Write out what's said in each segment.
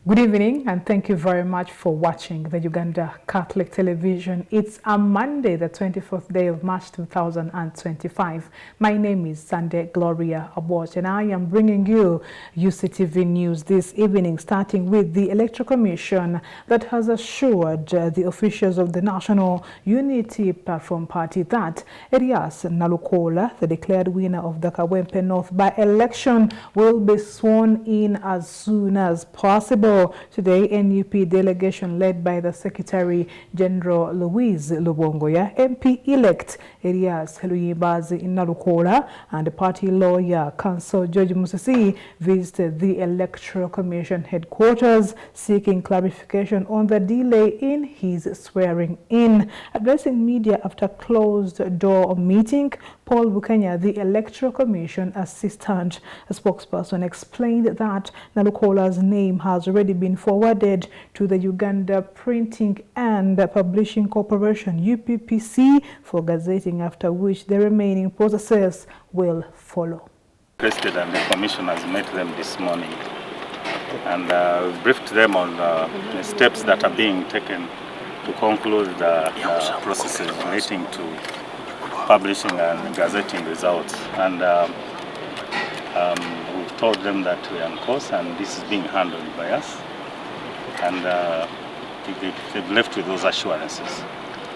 Good evening and thank you very much for watching the Uganda Catholic Television. It's a Monday, the 24th day of March 2025. My name is Sunday Gloria Abot and I am bringing you Uctv news this evening, starting with the Electoral Commission that has assured the officials of the National Unity Platform Party that Erias Nalukola, the declared winner of the Kawempe North by-election, will be sworn in as soon as possible. Today, NUP delegation led by the Secretary General Louise Lubongoya, MP-elect Erias Luyimbazi Nalukola, and the party lawyer Counsel George Musisi visited the Electoral Commission headquarters seeking clarification on the delay in his swearing in. Addressing media after closed-door meeting, Paul Bukenya, the Electoral Commission assistant spokesperson, explained that Nalukola's name has already been forwarded to the Uganda Printing and Publishing Corporation, UPPC, for gazetting, after which the remaining processes will follow. President and the Commission has met them this morning and briefed them on the steps that are being taken to conclude the processes relating to publishing and gazetting results. And we've told them that we are on course and this is being handled by us. And they've left with those assurances.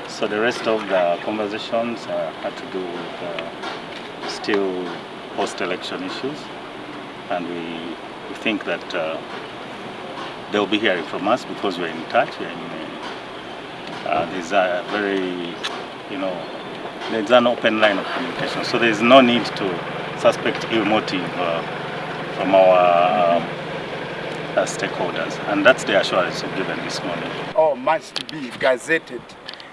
So the rest of the conversations had to do with still post-election issues. And we think that they'll be hearing from us because we're in touch. There's a very, there's an open line of communication. So there's no need to suspect ill motive from our stakeholders. And that's the assurance we've given this morning. All must be gazetted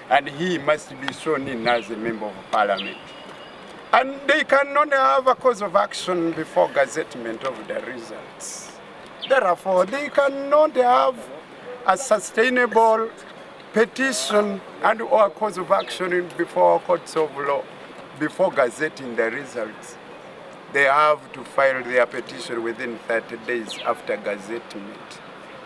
and he must be sworn in as a member of parliament. And they cannot have a cause of action before gazettement of the results. Therefore, they cannot have a sustainable petition and or cause of action before courts of law, before gazetting the results. They have to file their petition within 30 days after gazettement.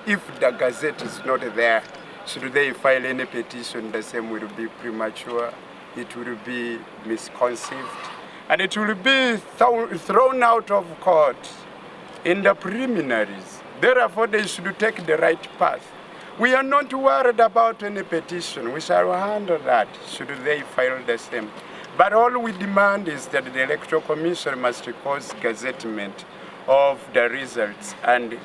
If the gazette is not there, should they file any petition, the same will be premature, it will be misconceived, and it will be thrown out of court in the preliminaries. Therefore, they should take the right path. We are not worried about any petition. We shall handle that, should they file the same. But all we demand is that the Electoral Commission must cause gazettement of the results and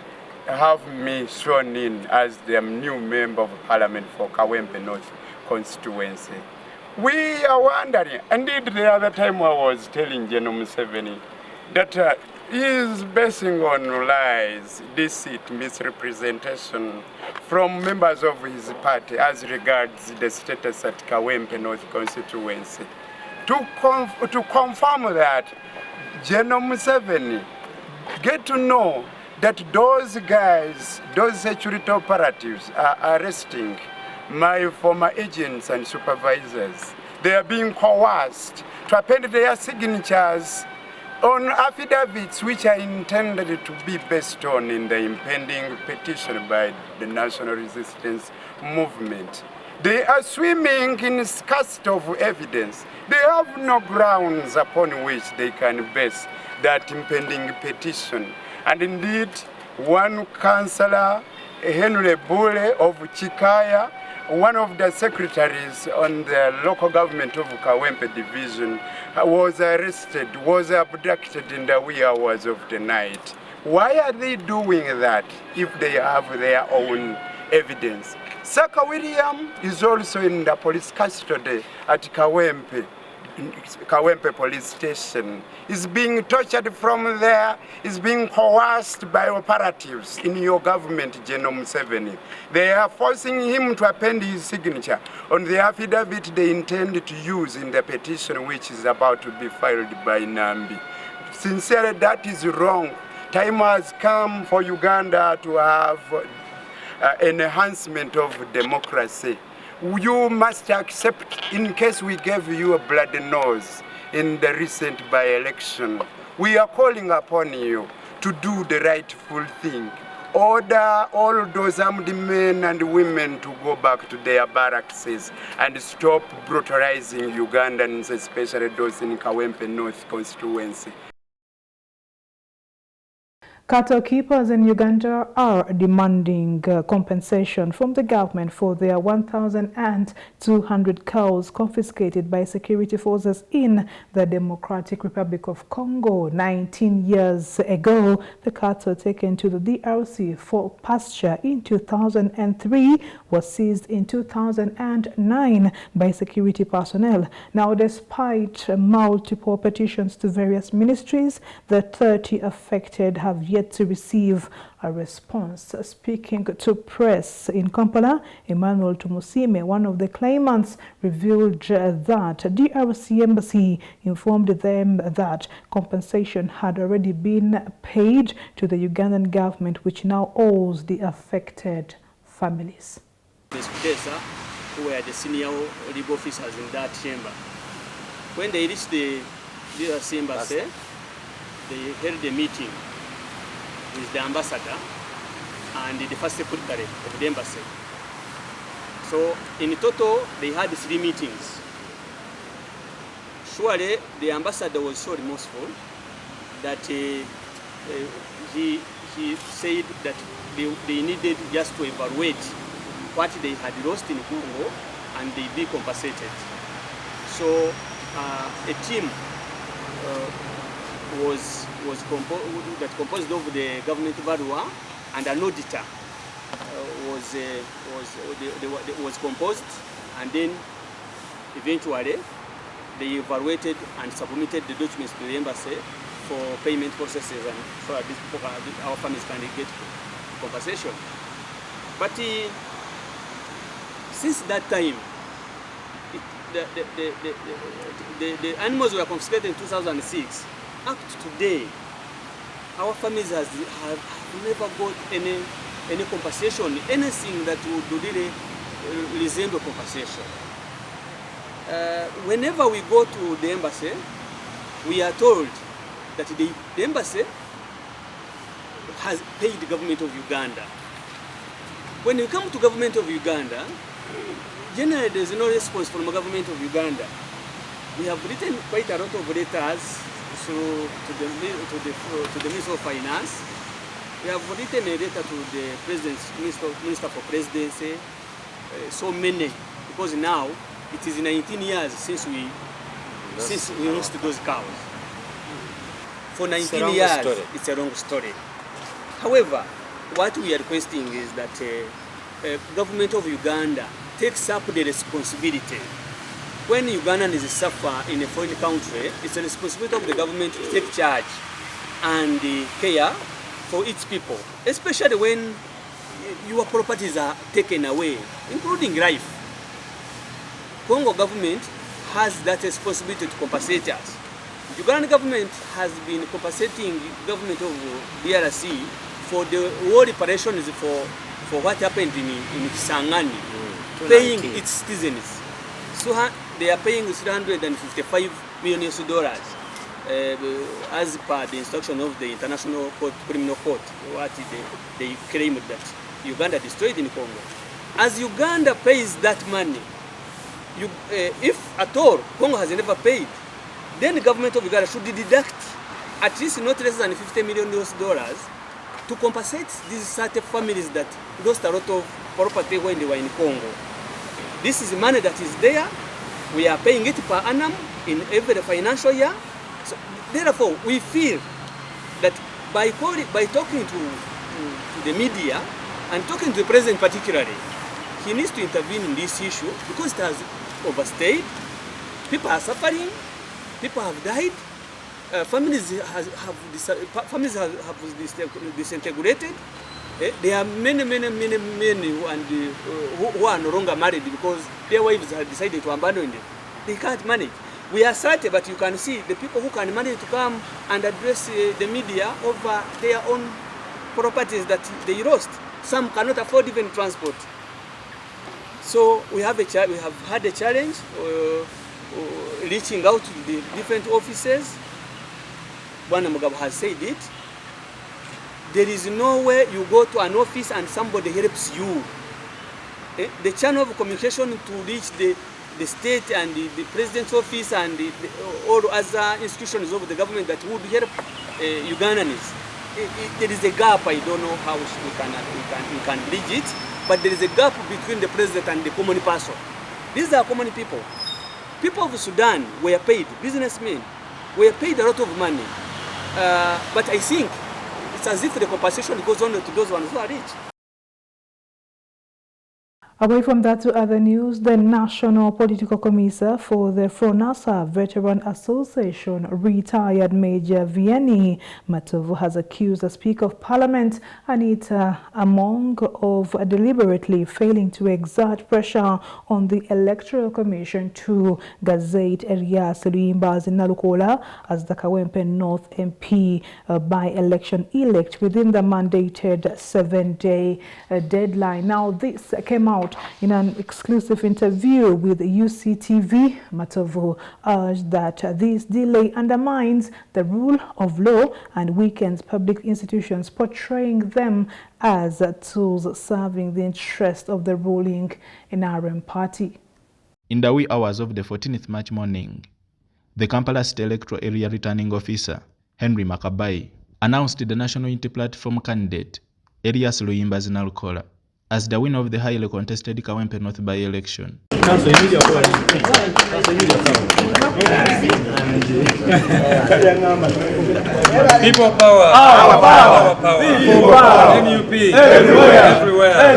have me sworn in as the new member of parliament for Kawempe North constituency. We are wondering, indeed the other time I was telling General Museveni that he is basing on lies, deceit, misrepresentation from members of his party as regards the status at Kawempe North constituency. To confirm that, General Museveni get to know that those guys, those security operatives are arresting my former agents and supervisors. They are being coerced to append their signatures on affidavits which are intended to be based on in the impending petition by the National Resistance Movement. They are swimming in scarcity of evidence. They have no grounds upon which they can base that impending petition. And indeed, one councillor, Henry Bule of Chikaya, one of the secretaries on the local government of Kawempe division, was arrested, was abducted in the wee hours of the night. Why are they doing that if they have their own evidence? Saka William is also in the police custody at Kawempe police station. He's being tortured from there, he's being coerced by operatives in your government, General Museveni. They are forcing him to append his signature on the affidavit they intend to use in the petition which is about to be filed by Nambi. Sincerely, that is wrong. Time has come for Uganda to have an enhancement of democracy. You must accept, in case we gave you a bloody nose in the recent by-election, we are calling upon you to do the rightful thing. order all those armed men and women to go back to their barracks and stop brutalizing Ugandans, especially those in Kawempe North constituency. Cattle keepers in Uganda are demanding compensation from the government for their 1,200 cows confiscated by security forces in the Democratic Republic of Congo. 19 years ago, the cattle taken to the DRC for pasture in 2003 were seized in 2009 by security personnel. Now, despite multiple petitions to various ministries, the 30 affected have yet to receive a response. Speaking to press in Kampala, Emmanuel Tumusime, one of the claimants, revealed that DRC embassy informed them that compensation had already been paid to the Ugandan government, which now owes the affected families. Who were the senior legal officers in that chamber. When they reached the DRC embassy, they held a meeting with the ambassador and the first secretary of the embassy. So in total, they had 3 meetings. Surely the ambassador was so remorseful that he said that they needed just to evaluate what they had lost in Congo and they be compensated. So a team was composed of the government valuer and an auditor was composed, and then eventually they evaluated and submitted the documents to the embassy for payment processes, and so that our families can get compensation. But since that time, the animals were confiscated in 2006. Up to today, our families have never got any compensation, anything that would really resemble compensation. Whenever we go to the embassy, we are told that the embassy has paid the government of Uganda. When you come to government of Uganda, generally there is no response from the government of Uganda. We have written quite a lot of letters to the Minister of Finance. We have written a letter to the Minister for Presidency, so many, because now it is 19 years since we lost those cows. For 19 years, it's a long story. However, what we are requesting is that government of Uganda takes up the responsibility. When Ugandans suffer in a foreign country, it's a responsibility of the government to take charge and care for its people, especially when your properties are taken away, including life. Congo government has that responsibility to compensate us. The Ugandan government has been compensating government of DRC for the war reparations for what happened in Kisangani, paying its citizens. So they are paying $355 million as per the instruction of the International Criminal Court, what they claim that Uganda destroyed in Congo. As Uganda pays that money, if at all Congo has never paid, then the government of Uganda should deduct at least not less than $50 million to compensate these certain families that lost a lot of property when they were in Congo. This is money that is there. We are paying it per annum in every financial year. So, therefore, we feel that by talking to the media and talking to the president particularly, he needs to intervene in this issue because it has overstayed. People are suffering. People have died. Families have disintegrated. There are many who are no longer married because their wives have decided to abandon them. They can't manage. We are certain, but you can see the people who can manage to come and address the media over their own properties that they lost. Some cannot afford even transport. So we have had a challenge reaching out to the different offices. Bwana Mugabo has said it. There is nowhere you go to an office and somebody helps you. The channel of communication to reach the state and the president's office and all other institutions of the government that would help Ugandans. There is a gap. I don't know how we can bridge it, but there is a gap between the president and the common person. These are common people. People of Sudan were paid, businessmen were paid a lot of money. But I think it's as if the compensation goes only to those ones who are rich. Away from that to other news, the National Political Commissar for the Fronasa Veteran Association, retired Major Vianney Matovu, has accused the Speaker of Parliament, Anita Among, of deliberately failing to exert pressure on the Electoral Commission to gazette Elias Luimbazi Nalukola as the Kawempe North MP by-election elect within the mandated 7-day deadline. Now, this came out in an exclusive interview with Uctv. Matovu urged that this delay undermines the rule of law and weakens public institutions, portraying them as tools serving the interest of the ruling NRM party. In the wee hours of the 14th March morning, the Kampala State Electoral Area Returning Officer, Henry Makabai, announced the National Unity Platform candidate, Elias Luimbazi Nalukola, as the winner of the highly contested Kawempe North by-election. People power, our power, people power, NUP, everywhere.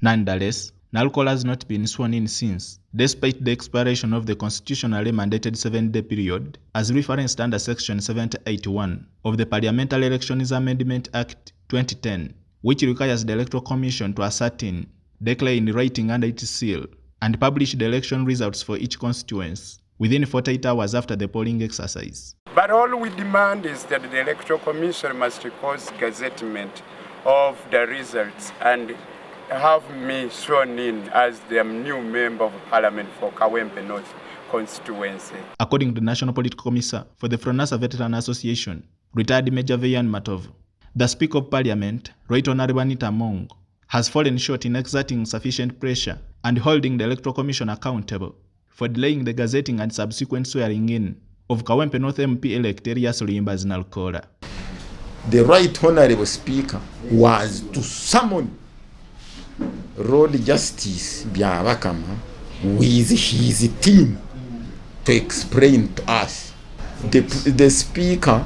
Nonetheless, Nalukola has not been sworn in since, despite the expiration of the constitutionally mandated 7-day period, as referenced under Section 781 of the Parliamentary Elections Amendment Act 2010, which requires the Electoral Commission to ascertain, declare in writing under its seal, and publish the election results for each constituency within 48 hours after the polling exercise. But all we demand is that the Electoral Commission must cause gazettement of the results and have me sworn in as the new member of Parliament for Kawempe North constituency. According to the National Political Commissar for the Fronasa Veteran Association, retired Major Vianney Matovu, the Speaker of Parliament, Right Honorable Anita Among, has fallen short in exerting sufficient pressure and holding the Electoral Commission accountable for delaying the gazetting and subsequent swearing in of Kawempe North MP-elect Elias Luimbazi Nalukola. The Right Honorable Speaker was to summon Road Justice Byabakama with his team to explain to us. The Speaker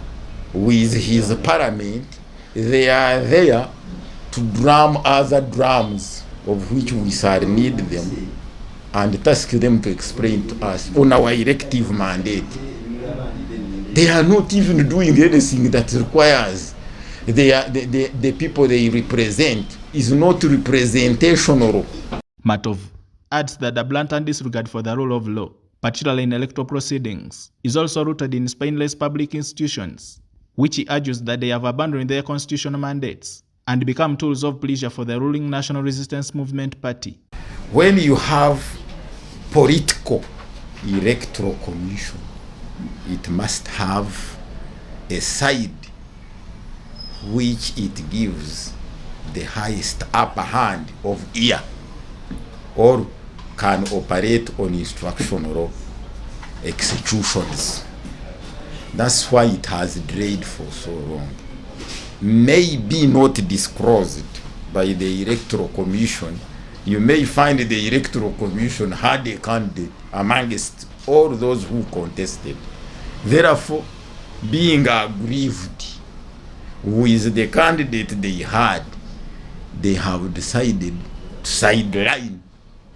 with his Parliament, they are there to drum other drums of which we shall need them and task them to explain to us on our elective mandate. They are not even doing anything that requires the people they represent is not representational. Matovu adds that the blatant disregard for the rule of law, particularly in electoral proceedings, is also rooted in spineless public institutions, which he argues that they have abandoned their constitutional mandates and become tools of pleasure for the ruling National Resistance Movement Party. When you have political electoral commission, it must have a side which it gives the highest upper hand of ear or can operate on instructional executions. That's why it has delayed for so long. Maybe not disclosed by the Electoral Commission. You may find the Electoral Commission had a candidate amongst all those who contested. Therefore, being aggrieved with the candidate they had, they have decided to sideline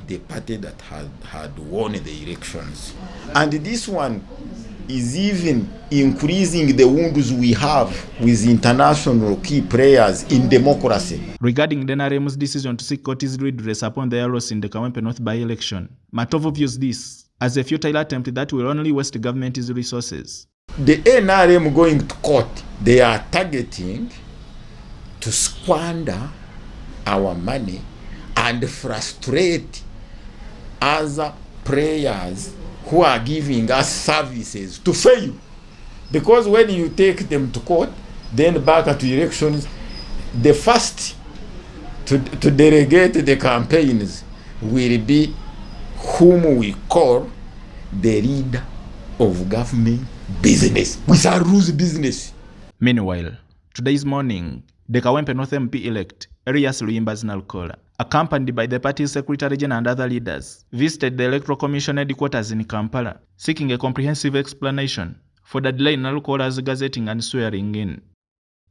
the party that had won the elections. And this one is even increasing the wounds we have with international key players in democracy. Regarding the NRM's decision to seek court's redress upon the errors in the Kawempe North by-election, Matovu views this as a futile attempt that will only waste government's resources. The NRM going to court, they are targeting to squander our money and frustrate other players who are giving us services to fail Because when you take them to court, then back at elections, the first to delegate the campaigns will be whom we call the leader of government business. We shall lose business. Meanwhile, today's morning, the Kawempe North MP-elect, Elias Luyimba's Nalkola, accompanied by the party's Secretary General and other leaders, visited the Electoral Commission headquarters in Kampala, seeking a comprehensive explanation for the delay in Nalkola's gazetting and swearing in.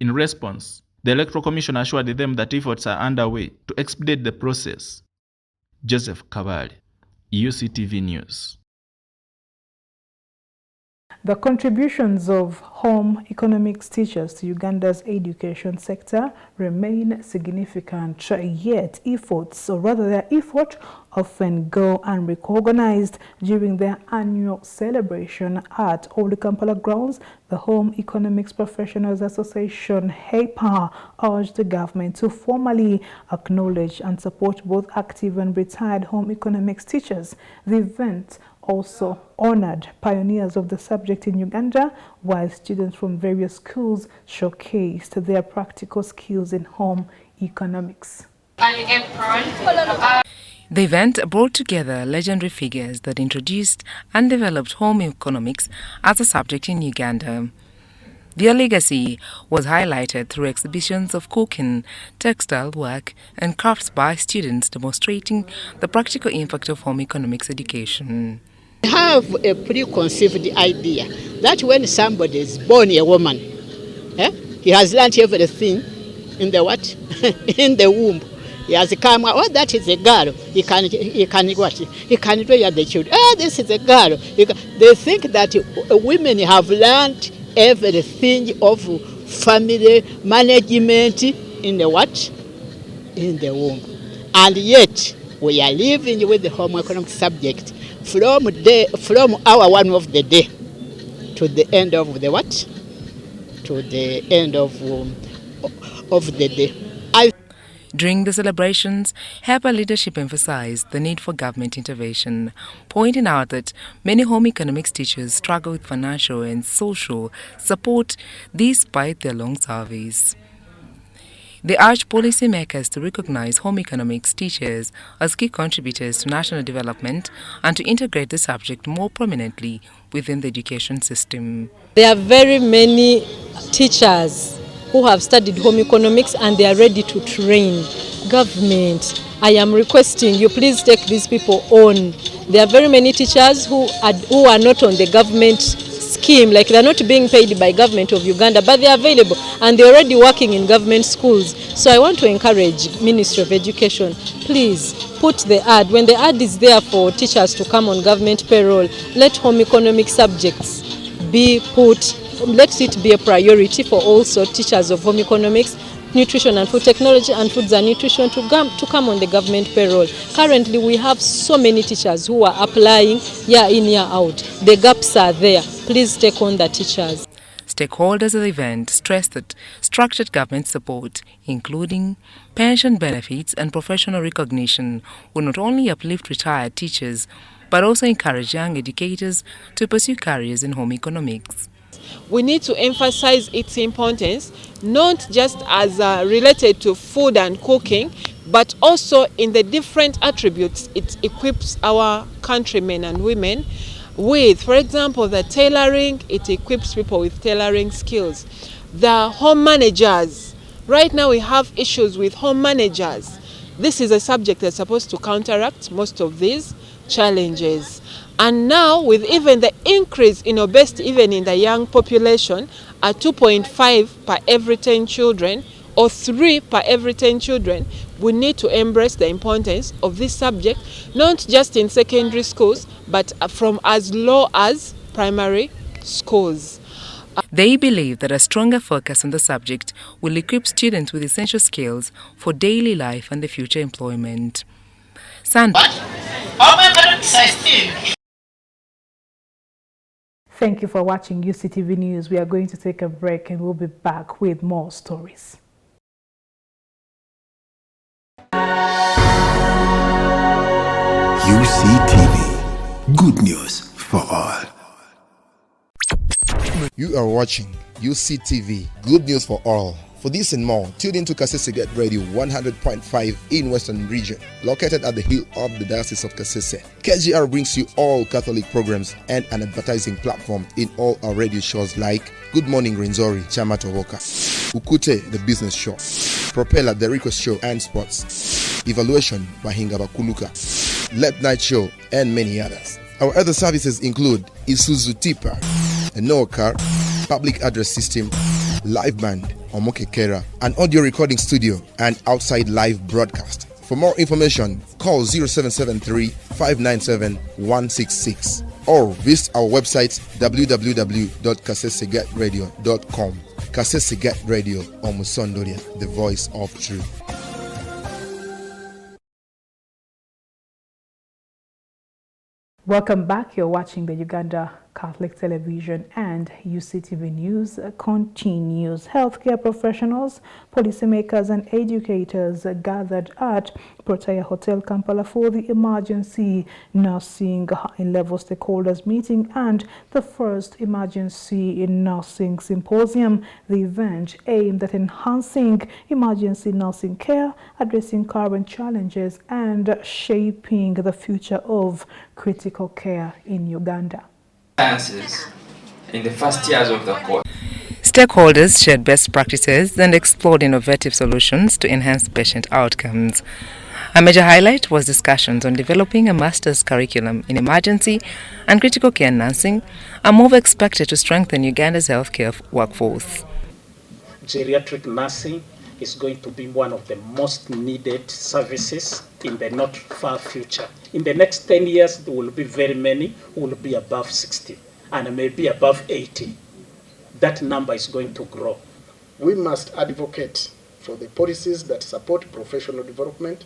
In response, the Electoral Commission assured them that efforts are underway to expedite the process. Joseph Kabale, Uctv News. The contributions of home economics teachers to Uganda's education sector remain significant, yet efforts, or rather their effort, often go unrecognized. During their annual celebration at Old Kampala grounds, the Home Economics Professionals Association, HEPA, urged the government to formally acknowledge and support both active and retired home economics teachers. The event also honored pioneers of the subject in Uganda, while students from various schools showcased their practical skills in home economics. The event brought together legendary figures that introduced and developed home economics as a subject in Uganda. Their legacy was highlighted through exhibitions of cooking, textile work, and crafts by students demonstrating the practical impact of home economics education. I have a preconceived idea that when somebody is born a woman, he has learned everything in the what? In the womb. He has come, oh, that is a girl. He can what? He can rear the children. Oh, this is a girl. They think that women have learned everything of family management in the what? In the womb. And yet, we are living with the home economic subject from hour one of the day to the end of the what? To the end of the day. During the celebrations, HEPA leadership emphasized the need for government intervention, pointing out that many home economics teachers struggle with financial and social support despite their long service. They urged policymakers to recognize home economics teachers as key contributors to national development and to integrate the subject more prominently within the education system. There are very many teachers who have studied home economics and they are ready to train. Government, I am requesting you please take these people on. There are very many teachers who are not on the government scheme, like they are not being paid by government of Uganda, but they are available and they are already working in government schools. So I want to encourage Ministry of Education, please put the ad. When the ad is there for teachers to come on government payroll, let home economic subjects be put. Let it be a priority for also teachers of home economics, nutrition and food technology, and foods and nutrition to come on the government payroll. Currently, we have so many teachers who are applying year in, year out. The gaps are there. Please take on the teachers. Stakeholders of the event stressed that structured government support, including pension benefits and professional recognition, will not only uplift retired teachers, but also encourage young educators to pursue careers in home economics. We need to emphasize its importance, not just as related to food and cooking, but also in the different attributes it equips our countrymen and women with. For example, the tailoring, it equips people with tailoring skills. The home managers, right now we have issues with home managers. This is a subject that's supposed to counteract most of these challenges. And now, with even the increase in obesity, even in the young population, at 2.5 per every 10 children, or 3 per every 10 children, we need to embrace the importance of this subject, not just in secondary schools, but from as low as primary schools. They believe that a stronger focus on the subject will equip students with essential skills for daily life and the future employment. Thank you for watching UCTV News. We are going to take a break and we'll be back with more stories. UCTV, good news for all. You are watching Uctv, good news for all. For this and more, tune in to Kasese Get Radio 100.5 in Western Region, located at the hill of the Diocese of Kasese. KGR brings you all Catholic programs and an advertising platform in all our radio shows like Good Morning Renzori, Chama Tovoka, Ukute, the business show, Propeller, the Rico show and sports, Evaluation, Bahinga Bakuluka, Late Night Show, and many others. Our other services include Isuzu Tipa, a no car, public address system, live band, Omokekera, an audio recording studio, and outside live broadcast. For more information, call 0773 597 166 or visit our website www.kasesegatradio.com. Kasese Radio, Omusondoria, the voice of truth. Welcome back. You're watching the Uganda Catholic Television and UCTV News continues. Healthcare professionals, policymakers and educators gathered at Protea Hotel, Kampala for the emergency nursing high-level stakeholders meeting and the first emergency nursing symposium. The event aimed at enhancing emergency nursing care, addressing current challenges and shaping the future of critical care in Uganda. In the first years of the course. Stakeholders shared best practices and explored innovative solutions to enhance patient outcomes. A major highlight was discussions on developing a master's curriculum in emergency and critical care nursing, a move expected to strengthen Uganda's healthcare workforce. Geriatric nursing is going to be one of the most needed services in the not far future. In the next 10 years, there will be very many who will be above 60 and maybe above 80. That number is going to grow. We must advocate for the policies that support professional development,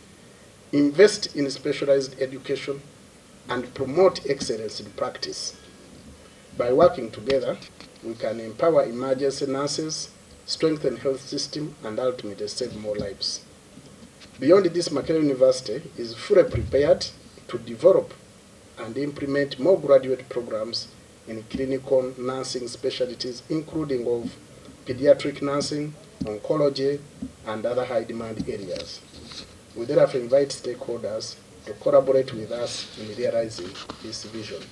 invest in specialized education, and promote excellence in practice. By working together, we can empower emergency nurses, strengthen health system, and ultimately save more lives. Beyond this, Makerere University is fully prepared to develop and implement more graduate programs in clinical nursing specialties, including of pediatric nursing, oncology, and other high-demand areas. We therefore invite stakeholders to collaborate with us in realizing this vision.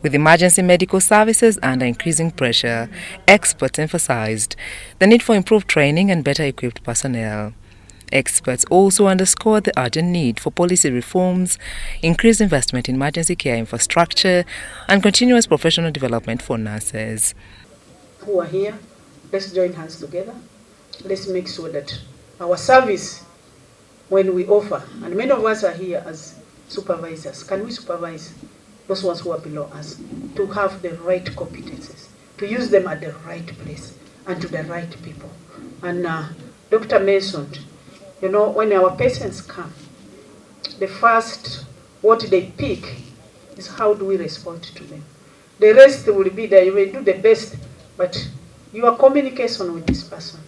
With emergency medical services under increasing pressure, experts emphasized the need for improved training and better equipped personnel. Experts also underscored the urgent need for policy reforms, increased investment in emergency care infrastructure, and continuous professional development for nurses. Who are here, let's join hands together. Let's make sure that our service, when we offer, and many of us are here as supervisors, can we supervise those ones who are below us to have the right competencies, to use them at the right place and to the right people. And Dr. mentioned, you know, when our patients come, the first, what they pick is how do we respond to them. The rest will be there. You will do the best, but your communication with this person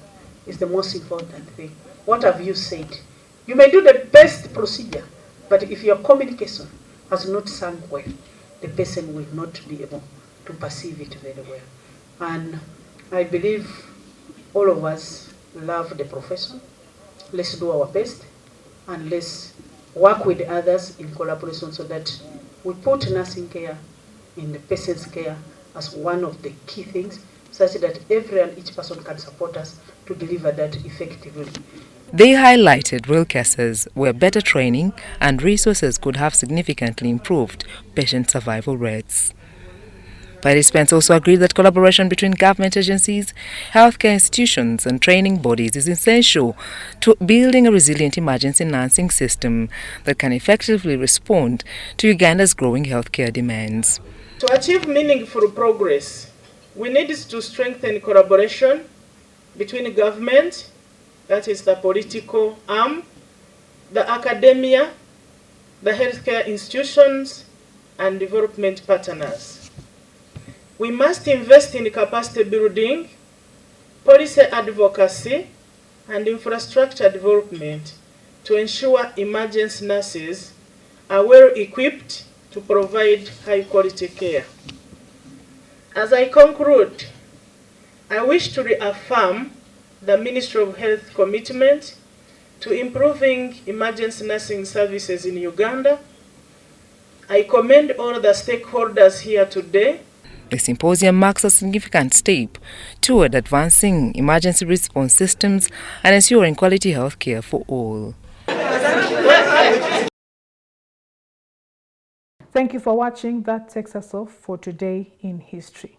is the most important thing. What have you said? You may do the best procedure, but if your communication has not sunk well, the person will not be able to perceive it very well. And I believe all of us love the profession. Let's do our best and let's work with others in collaboration so that we put nursing care in the patient's care as one of the key things, such that every and each person can support us to deliver that effectively. They highlighted real cases where better training and resources could have significantly improved patient survival rates. Participants also agreed that collaboration between government agencies, healthcare institutions and training bodies is essential to building a resilient emergency nursing system that can effectively respond to Uganda's growing healthcare demands. To achieve meaningful progress, we need to strengthen collaboration between government, that is the political arm, the academia, the healthcare institutions, and development partners. We must invest in capacity building, policy advocacy, and infrastructure development to ensure emergency nurses are well equipped to provide high quality care. As I conclude, I wish to reaffirm the Ministry of Health commitment to improving emergency nursing services in Uganda. I commend all the stakeholders here today. The symposium marks a significant step toward advancing emergency response systems and ensuring quality health care for all. Thank you for watching. That takes us off for today in history.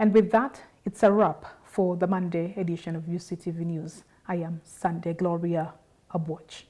And with that, it's a wrap for the Monday edition of UCTV News. I am Sunday Gloria Abwatch.